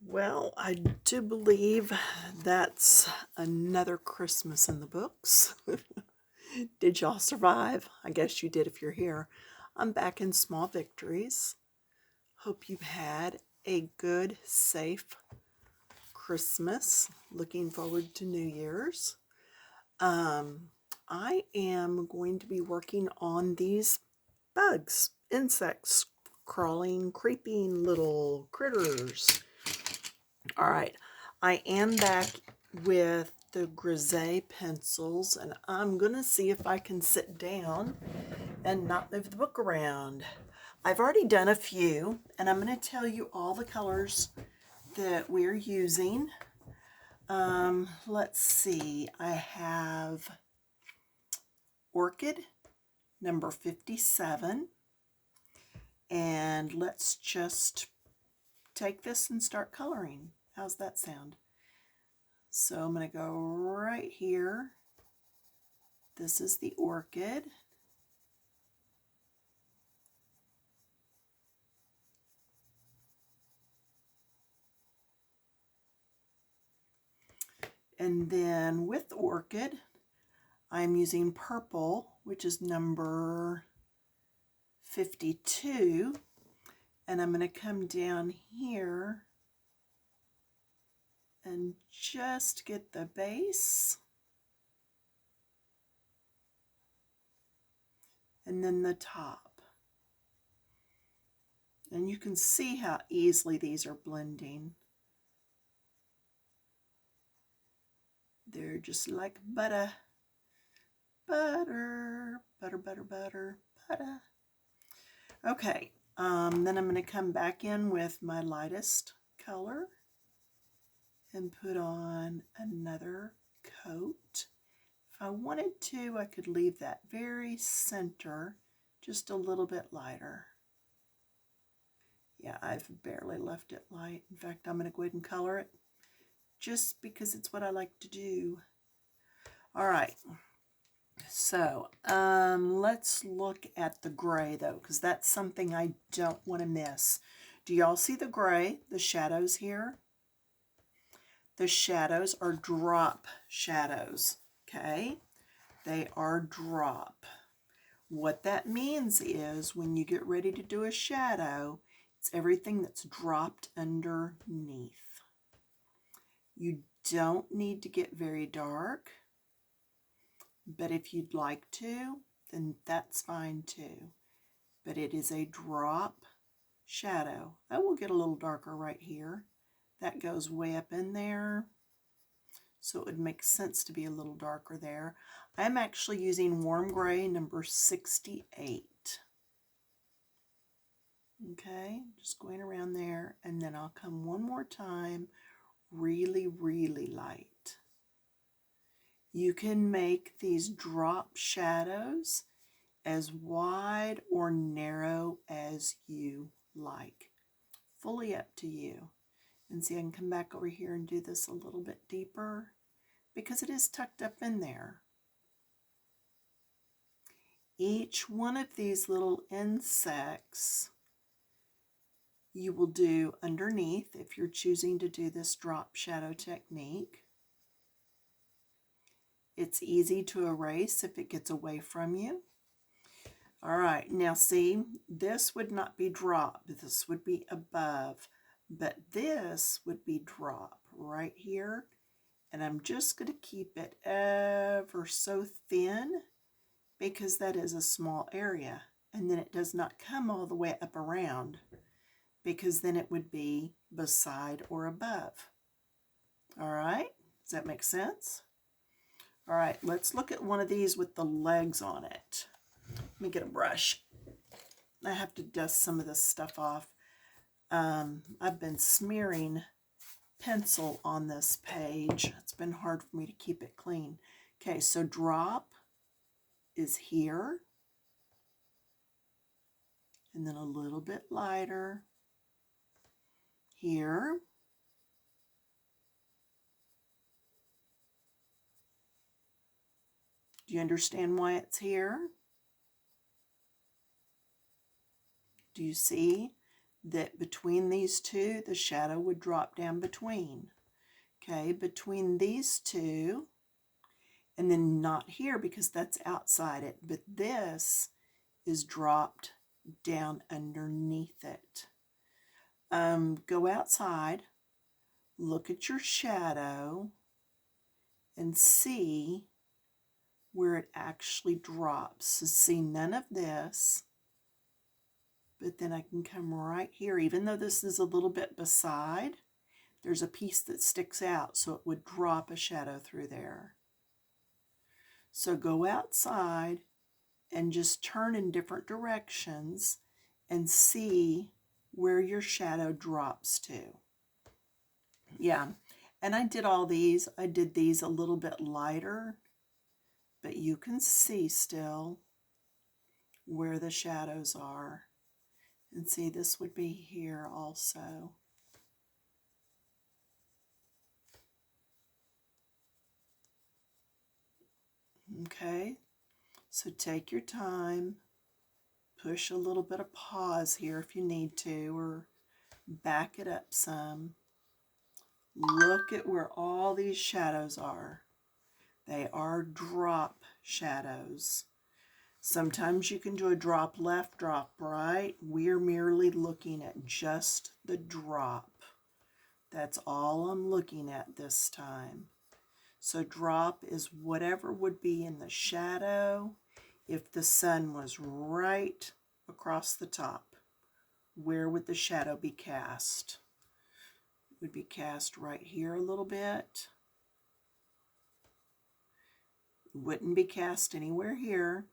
Well, I do believe that's another Christmas in the books. Did y'all survive? I guess you did if you're here. I'm back in Small Victories. Hope you've had a good, safe Christmas. Looking forward to New Year's. Um, I am going to be working on these bugs, insects, crawling, creeping little critters. All right, I am back with the Grizaye pencils, and I'm going to see if I can sit down and not move the book around. I've already done a few, and I'm going to tell you all the colors that we're using. Let's see, I have Orchid, number 57, and let's just take this and start coloring. How's that sound? So I'm going to go right here. This is the orchid. And then with orchid, I'm using purple, which is number 52. And I'm going to come down here and just get the base. And then the top. And you can see how easily these are blending. They're just like butter. Butter, butter, butter, butter, butter. Okay, then I'm going to come back in with my lightest color and put on another coat. If I wanted to, I could leave that very center just a little bit lighter. Yeah, I've barely left it light. In fact, I'm going to go ahead and color it just because it's what I like to do. All right. So let's look at the gray though, because that's something I don't want to miss. Do y'all see the gray, the shadows here? The shadows are drop shadows, okay? They are drop. What that means is when you get ready to do a shadow, it's everything that's dropped underneath. You don't need to get very dark, but if you'd like to, then that's fine too. But it is a drop shadow. I will get a little darker right here. That goes way up in there, so it would make sense to be a little darker there. I'm actually using warm gray number 68. Okay, just going around there, and then I'll come one more time, really, really light. You can make these drop shadows as wide or narrow as you like. Fully up to you. And see, I can come back over here and do this a little bit deeper because it is tucked up in there. Each one of these little insects you will do underneath if you're choosing to do this drop shadow technique. It's easy to erase if it gets away from you. All right, now see, this would not be drop, this would be above, but this would be drop right here. And I'm just going to keep it ever so thin because that is a small area. And then it does not come all the way up around because then it would be beside or above. All right, does that make sense? All right, let's look at one of these with the legs on it. Let me get a brush. I have to dust some of this stuff off. I've been smearing pencil on this page. It's been hard for me to keep it clean. Okay, so drop is here. And then a little bit lighter here. Do you understand why it's here? Do you see that between these two, the shadow would drop down between. Okay, between these two, and then not here because that's outside it, but this is dropped down underneath it. Go outside, look at your shadow, and see where it actually drops. So see none of this, but then I can come right here. Even though this is a little bit beside, there's a piece that sticks out, so it would drop a shadow through there. So go outside and just turn in different directions and see where your shadow drops to. Yeah, and I did all these. I did these a little bit lighter, but you can see still where the shadows are. And see, this would be here also. Okay, so take your time, push a little bit of pause here if you need to, or back it up some. Look at where all these shadows are. They are drop shadows. Sometimes you can do a drop left, drop right. We're merely looking at just the drop. That's all I'm looking at this time. So drop is whatever would be in the shadow if the sun was right across the top. Where would the shadow be cast? It would be cast right here a little bit. It wouldn't be cast anywhere here.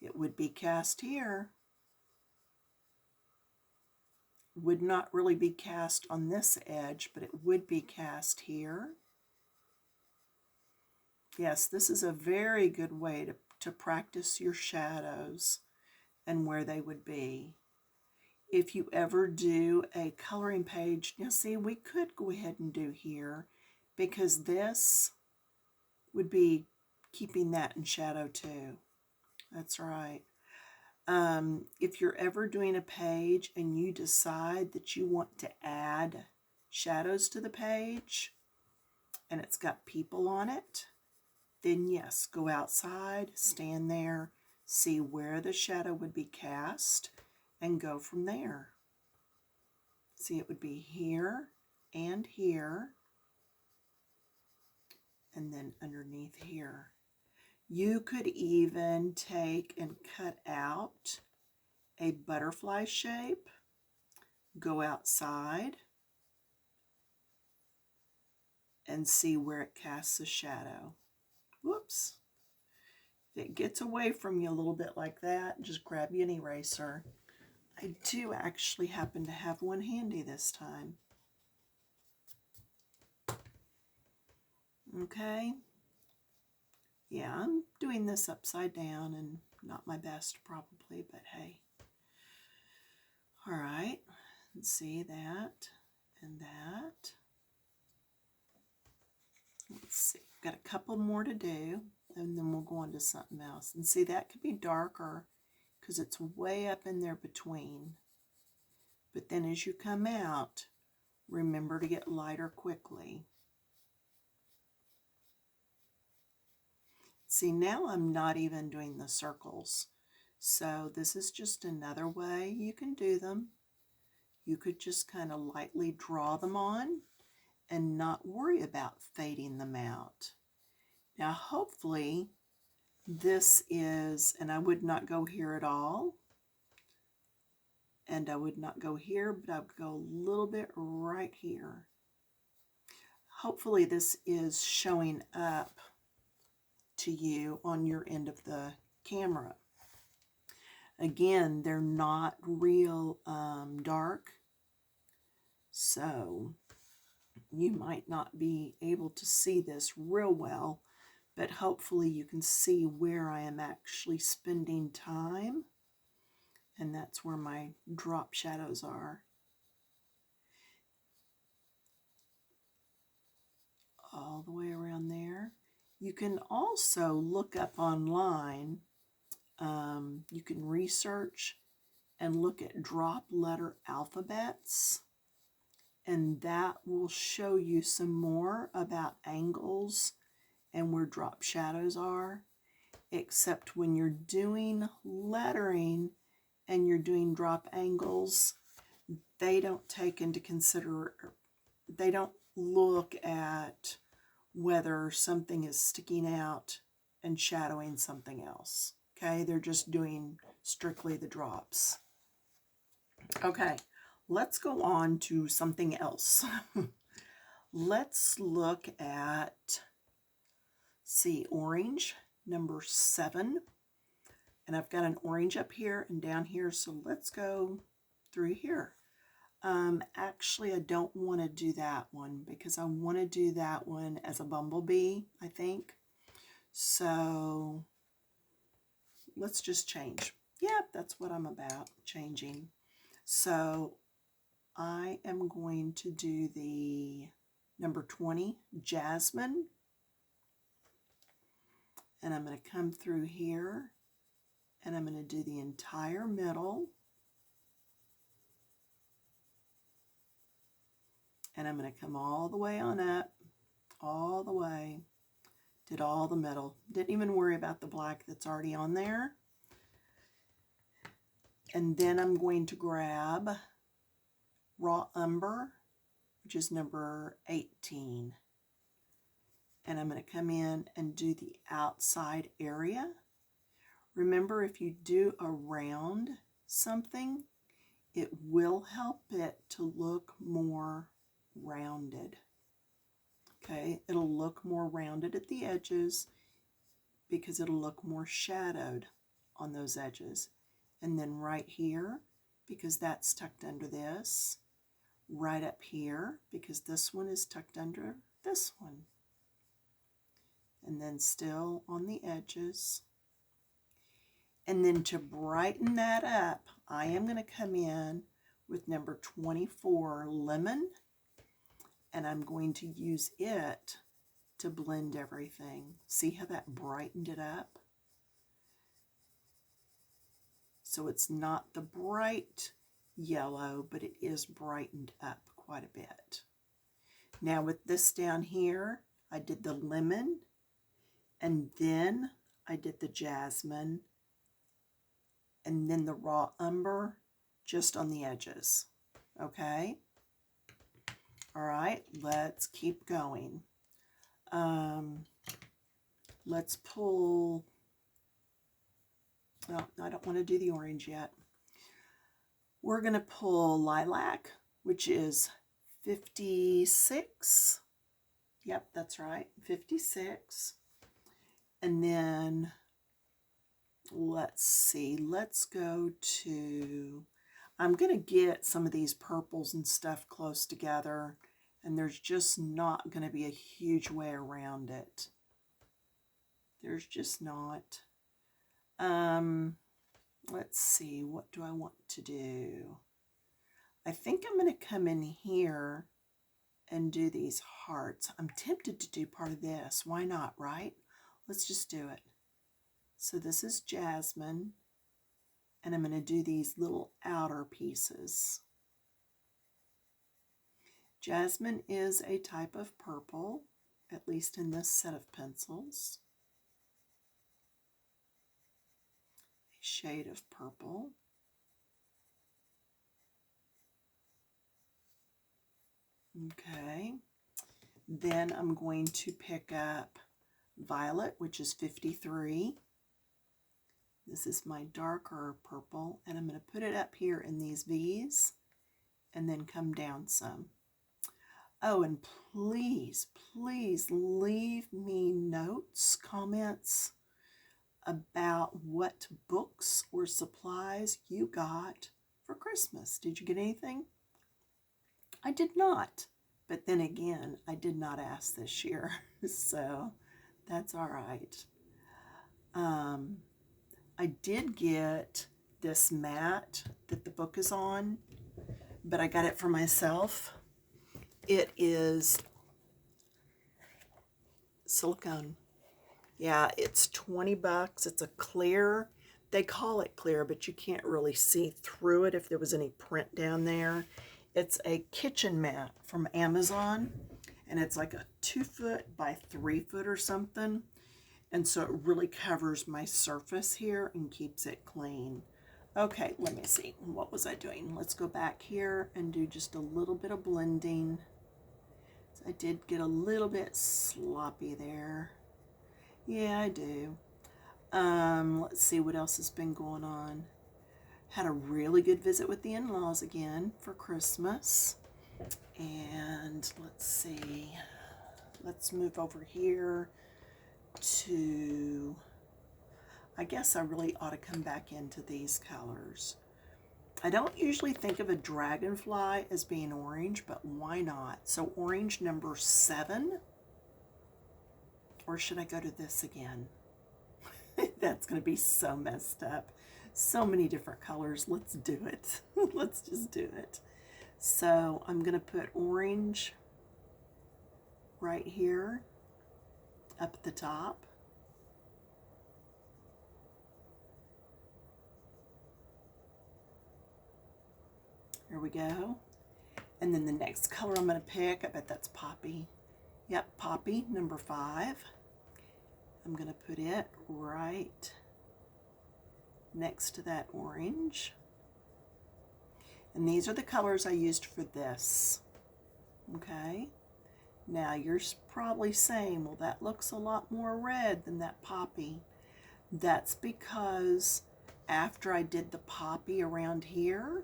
It would be cast here. Would not really be cast on this edge, but it would be cast here. Yes, this is a very good way to practice your shadows and where they would be. If you ever do a coloring page, now see, we could go ahead and do here because this would be keeping that in shadow too. That's right. If you're ever doing a page and you decide that you want to add shadows to the page and it's got people on it, then yes, go outside, stand there, see where the shadow would be cast, and go from there. See, it would be here and here, and then underneath here. You could even take and cut out a butterfly shape, go outside, and see where it casts a shadow. Whoops. If it gets away from you a little bit like that, just grab you an eraser. I do actually happen to have one handy this time. Okay. Yeah, I'm doing this upside down and not my best probably, but hey. All right, let's see that and that. Let's see, got a couple more to do and then we'll go on to something else. And see, that could be darker because it's way up in there between. But then as you come out, remember to get lighter quickly. See, now I'm not even doing the circles. So this is just another way you can do them. You could just kind of lightly draw them on and not worry about fading them out. Now hopefully this is, and I would not go here at all, and I would not go here, but I would go a little bit right here. Hopefully this is showing up to you on your end of the camera. Again, they're not real dark, so you might not be able to see this real well, but hopefully you can see where I am actually spending time, and that's where my drop shadows are. All the way around there. You can also look up online. You can research and look at drop letter alphabets, and that will show you some more about angles and where drop shadows are. Except when you're doing lettering and you're doing drop angles, they don't take into they don't look at whether something is sticking out and shadowing something else. Okay, they're just doing strictly the drops. Okay, let's go on to something else. Let's look at, see, orange, number 7. And I've got an orange up here and down here, so let's go through here. Actually, I don't want to do that one because I want to do that one as a bumblebee, I think. So let's just change. Yeah, that's what I'm about, changing. So I am going to do the number 20, Jasmine. And I'm going to come through here and I'm going to do the entire middle. And I'm going to come all the way on up, all the way, did all the middle. Didn't even worry about the black that's already on there. And then I'm going to grab raw umber, which is number 18. And I'm going to come in and do the outside area. Remember, if you do around something, it will help it to look more rounded. Okay, it'll look more rounded at the edges because it'll look more shadowed on those edges. And then right here, because that's tucked under this, right up here, because this one is tucked under this one. And then still on the edges. And then to brighten that up, I am going to come in with number 24, lemon, and I'm going to use it to blend everything. See how that brightened it up? So it's not the bright yellow, but it is brightened up quite a bit. Now with this down here, I did the lemon, and then I did the jasmine, and then the raw umber just on the edges. Okay? All right, let's keep going. Let's pull, well, I don't want to do the orange yet. We're going to pull lilac, which is 56. Yep, that's right, 56. And then, let's see, let's go to, I'm going to get some of these purples and stuff close together, and there's just not going to be a huge way around it. There's just not. Let's see, what do I want to do? I think I'm going to come in here and do these hearts. I'm tempted to do part of this. Why not, right? Let's just do it. So this is jasmine, and I'm going to do these little outer pieces. Jasmine is a type of purple, at least in this set of pencils. A shade of purple. Okay. Then I'm going to pick up violet, which is 53. This is my darker purple, and I'm going to put it up here in these V's and then come down some. Oh, and please, please leave me notes, comments about what books or supplies you got for Christmas. Did you get anything? I did not. But then again, I did not ask this year, so that's all right. I did get this mat that the book is on, but I got it for myself. It is silicone. Yeah, it's 20 bucks. It's a clear they call it clear, but you can't really see through it if there was any print down there. It's a kitchen mat from Amazon, and it's like a 2-foot by 3-foot or something. And so it really covers my surface here and keeps it clean. Okay, let me see. What was I doing? Let's go back here and do just a little bit of blending. I did get a little bit sloppy there. Yeah, I do. Let's see what else has been going on. Had a really good visit with the in-laws again for Christmas. And let's see. Let's move over here to, I guess I really ought to come back into these colors. I don't usually think of a dragonfly as being orange, but why not? So orange number 7, or should I go to this again? That's going to be so messed up. So many different colors. Let's do it. Let's just do it. So I'm going to put orange right here up at the top. There we go. And then the next color I'm going to pick, I bet that's poppy. Yep, poppy, number 5. I'm going to put it right next to that orange. And these are the colors I used for this. Okay. Now you're probably saying, well, that looks a lot more red than that poppy. That's because after I did the poppy around here,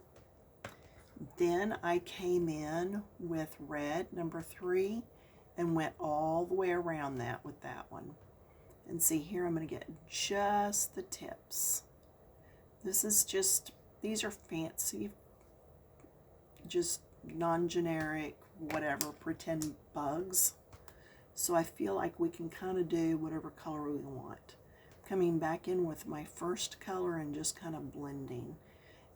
then I came in with red, number 3, and went all the way around that with that one. And see here, I'm going to get just the tips. This is just, these are fancy, just non-generic, whatever, pretend bugs. So I feel like we can kind of do whatever color we want. Coming back in with my first color and just kind of blending.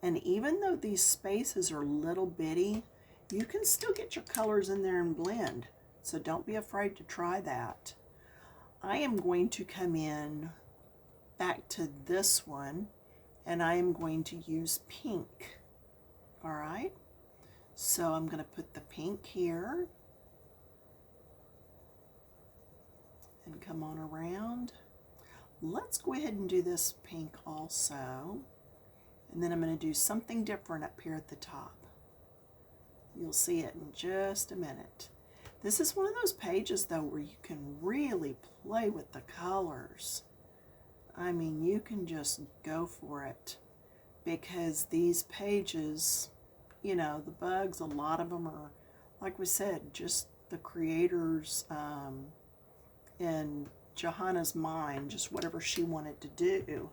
And even though these spaces are little bitty, you can still get your colors in there and blend. So don't be afraid to try that. I am going to come in back to this one, and I am going to use pink. All right. So I'm going to put the pink here and come on around. Let's go ahead and do this pink also. And then I'm going to do something different up here at the top. You'll see it in just a minute. This is one of those pages, though, where you can really play with the colors. I mean, you can just go for it. Because these pages, you know, the bugs, a lot of them are, like we said, just the creators in Johanna's mind, just whatever she wanted to do.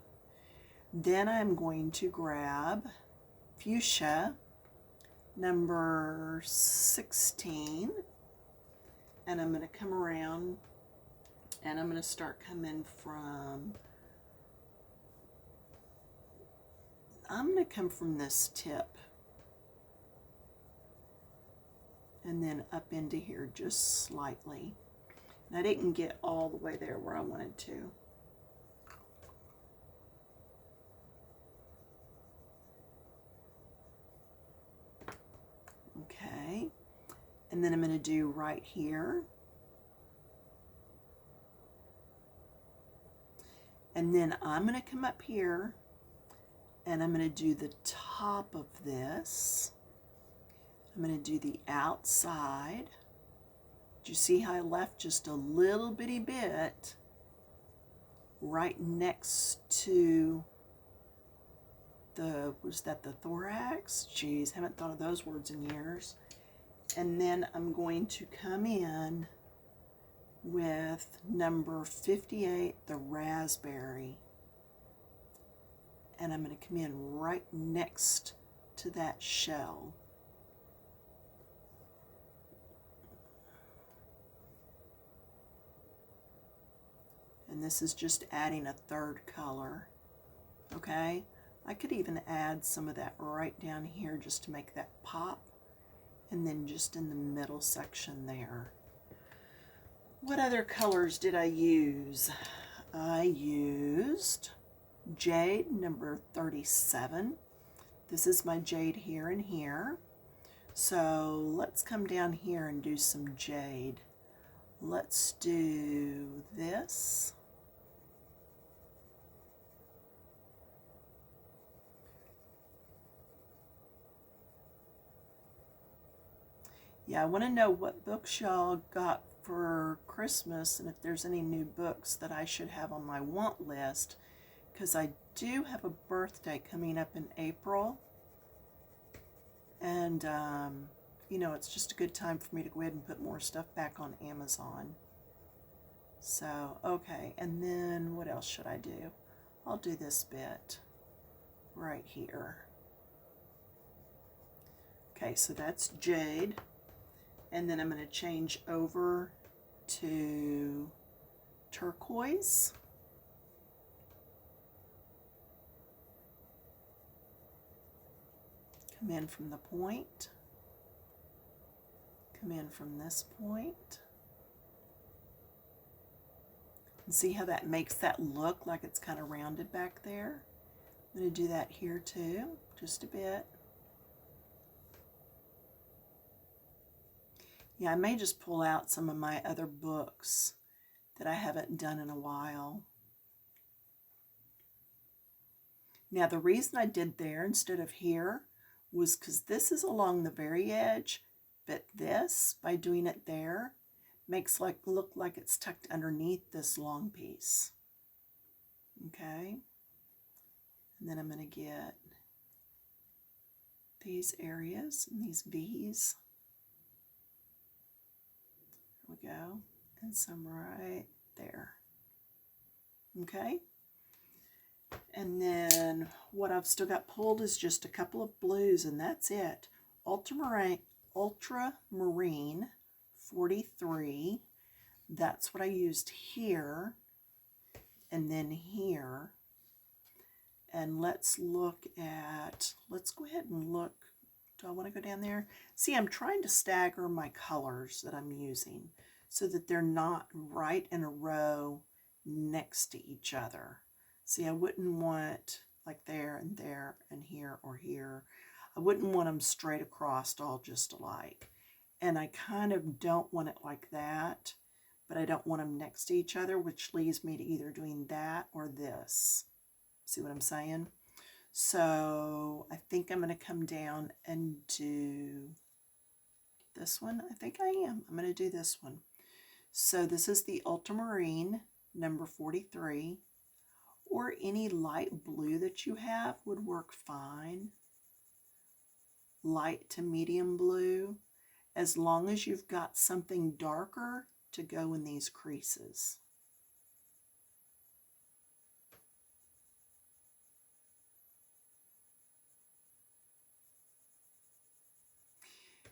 Then I'm going to grab fuchsia number 16, and I'm going to come around and I'm going to start coming from, I'm going to come from this tip and then up into here just slightly. And I didn't get all the way there where I wanted to. Okay, and then I'm going to do right here. And then I'm going to come up here and I'm going to do the top of this. I'm going to do the outside. Do you see how I left just a little bitty bit right next to the, was that the thorax? Geez, haven't thought of those words in years. And then I'm going to come in with number 58, the raspberry. And I'm going to come in right next to that shell. And this is just adding a third color. Okay? I could even add some of that right down here just to make that pop. And then just in the middle section there. What other colors did I use? I used jade number 37. This is my jade here and here. So let's come down here and do some jade. Let's do this. Yeah, I want to know what books y'all got for Christmas and if there's any new books that I should have on my want list, because I do have a birthday coming up in April, and you know, it's just a good time for me to go ahead and put more stuff back on Amazon. So, okay, and then what else should I do? I'll do this bit right here. Okay, so that's jade. And then I'm going to change over to turquoise. Come in from the point. Come in from this point. And see how that makes that look like it's kind of rounded back there? I'm going to do that here too, just a bit. Yeah, I may just pull out some of my other books that I haven't done in a while. Now, the reason I did there instead of here was because this is along the very edge, but this, by doing it there, makes look like it's tucked underneath this long piece. Okay? And then I'm going to get these areas and these V's. There we go. And some right there. Okay? And then what I've still got pulled is just a couple of blues, and that's it. Ultramarine 43. That's what I used here and then here. And let's look at, let's go ahead and look. Do I want to go down there? See, I'm trying to stagger my colors that I'm using so that they're not right in a row next to each other. See, I wouldn't want like there and here or here. I wouldn't want them straight across all just alike. And I kind of don't want it like that, but I don't want them next to each other, which leaves me to either doing that or this. See what I'm saying? So I think I'm going to come down and do this one. I think I am. I'm going to do this one. So this is the ultramarine number 43, or any light blue that you have would work fine. Light to medium blue, as long as you've got something darker to go in these creases.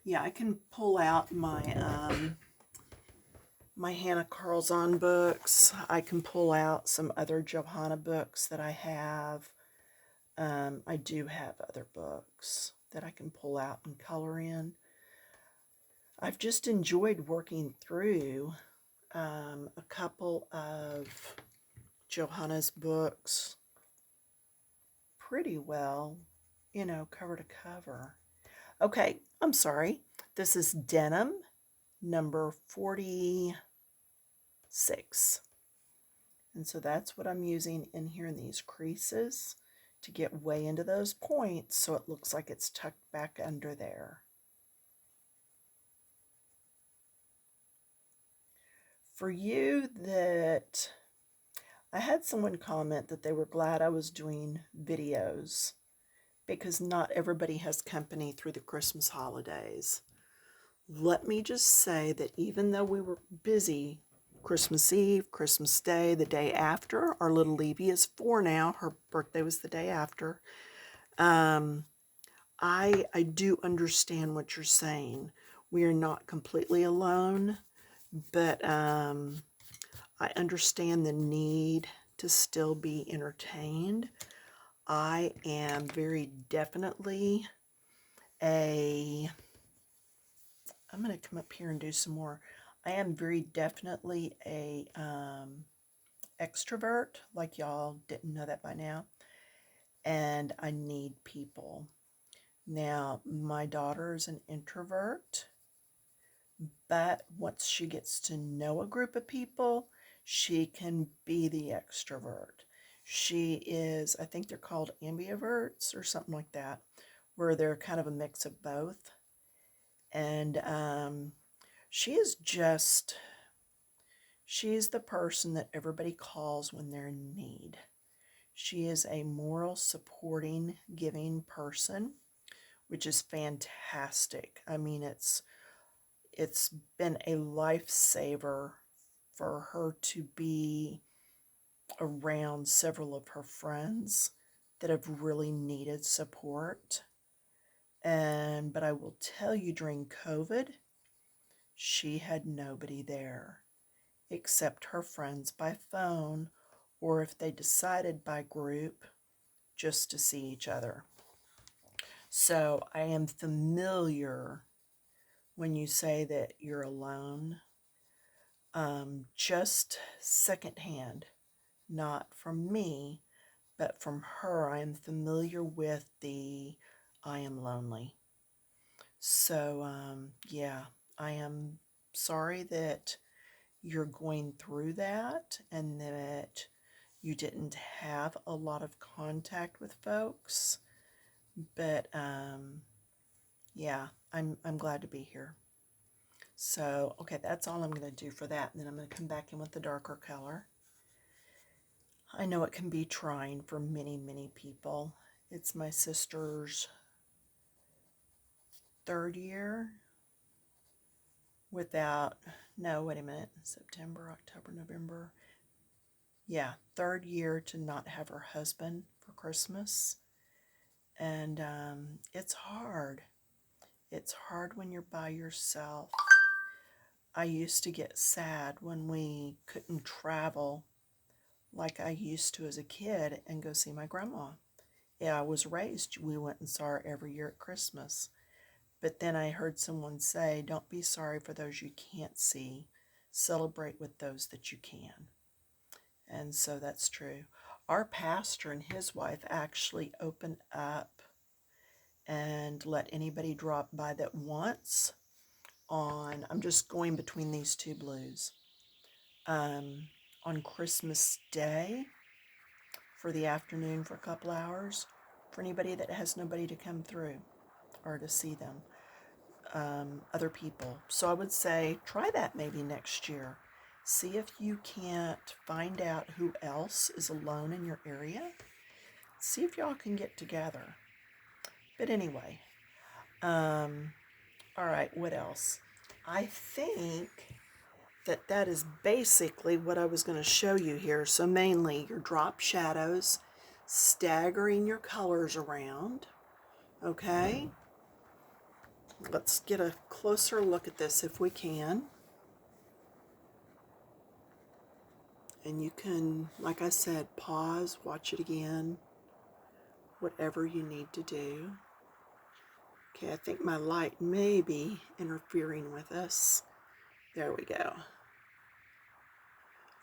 Yeah, I can pull out my my Hannah Carlzon books. I can pull out some other Johanna books that I have. I do have other books that I can pull out and color in. I've just enjoyed working through a couple of Johanna's books pretty well, you know, cover to cover. Okay, I'm sorry. This is denim number 46. And so that's what I'm using in here in these creases to get way into those points so it looks like it's tucked back under there. For you that, I had someone comment that they were glad I was doing videos because not everybody has company through the Christmas holidays. Let me just say that even though we were busy Christmas Eve, Christmas Day, the day after, our little Levy is 4 now, her birthday was the day after, I do understand what you're saying. We are not completely alone, but I understand the need to still be entertained. I am very definitely I'm going to come up here and do some more. I am very definitely a extrovert, like y'all didn't know that by now, and I need people. Now, my daughter is an introvert, but once she gets to know a group of people, she can be the extrovert. She is, I think they're called ambiverts or something like that, where they're kind of a mix of both. And she is just, she's the person that everybody calls when they're in need. She is a moral, supporting, giving person, which is fantastic. I mean, it's been a lifesaver for her to be around several of her friends that have really needed support. But I will tell you, during COVID, she had nobody there except her friends by phone, or if they decided by group, just to see each other. So I am familiar when you say that you're alone, just secondhand, not from me, but from her. I am familiar with the I am lonely. So, yeah, I am sorry that you're going through that and that you didn't have a lot of contact with folks. But, yeah, I'm glad to be here. So, okay, that's all I'm going to do for that. And then I'm going to come back in with the darker color. I know it can be trying for many, many people. It's my sister's 3rd year without, no, wait a minute, September, October, November. Yeah, 3rd year to not have her husband for Christmas. And it's hard. It's hard when you're by yourself. I used to get sad when we couldn't travel like I used to as a kid and go see my grandma. Yeah, I was raised, we went and saw her every year at Christmas. But then I heard someone say, don't be sorry for those you can't see. Celebrate with those that you can. And so that's true. Our pastor and his wife actually opened up and let anybody drop by that wants on, I'm just going between these two blues, on Christmas Day for the afternoon for a couple hours for anybody that has nobody to come through or to see them, other people. So I would say try that maybe next year. See if you can't find out who else is alone in your area. See if y'all can get together. But anyway, all right, what else? I think that is basically what I was going to show you here. So mainly your drop shadows, staggering your colors around, okay? Let's get a closer look at this if we can. And you can, like I said, pause, watch it again, whatever you need to do. Okay, I think my light may be interfering with us. There we go.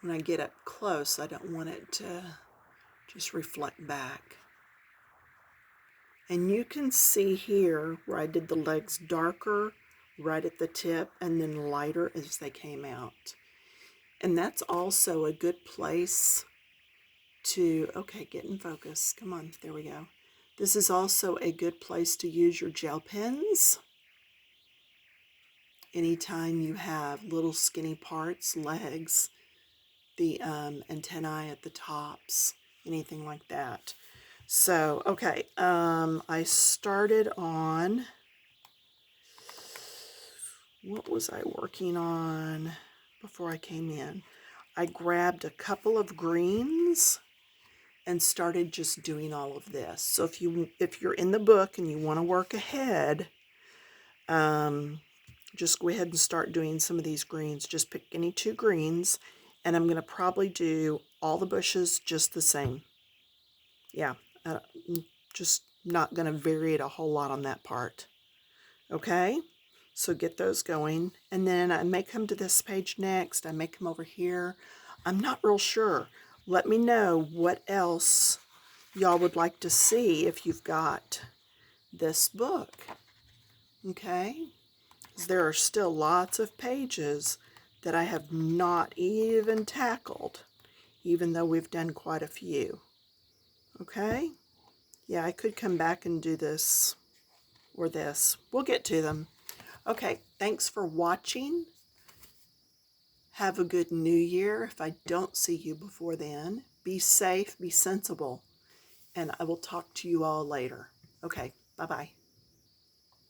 When I get up close, I don't want it to just reflect back. And you can see here where I did the legs darker right at the tip and then lighter as they came out. And that's also a good place to, okay, get in focus. Come on, there we go. This is also a good place to use your gel pens. Anytime you have little skinny parts, legs, the antennae at the tops, anything like that. So, okay, I started on, what was I working on before I came in? I grabbed a couple of greens and started just doing all of this. So if you're in the book and you want to work ahead, just go ahead and start doing some of these greens. Just pick any 2 greens, and I'm going to probably do all the bushes just the same. Yeah, just not going to vary it a whole lot on that part. Okay, so get those going. And then I may come to this page next. I may come over here. I'm not real sure. Let me know what else y'all would like to see if you've got this book. Okay? There are still lots of pages that I have not even tackled, even though we've done quite a few. Okay? Yeah, I could come back and do this or this. We'll get to them. Okay, thanks for watching. Have a good new year. If I don't see you before then, be safe, be sensible, and I will talk to you all later. Okay, bye-bye.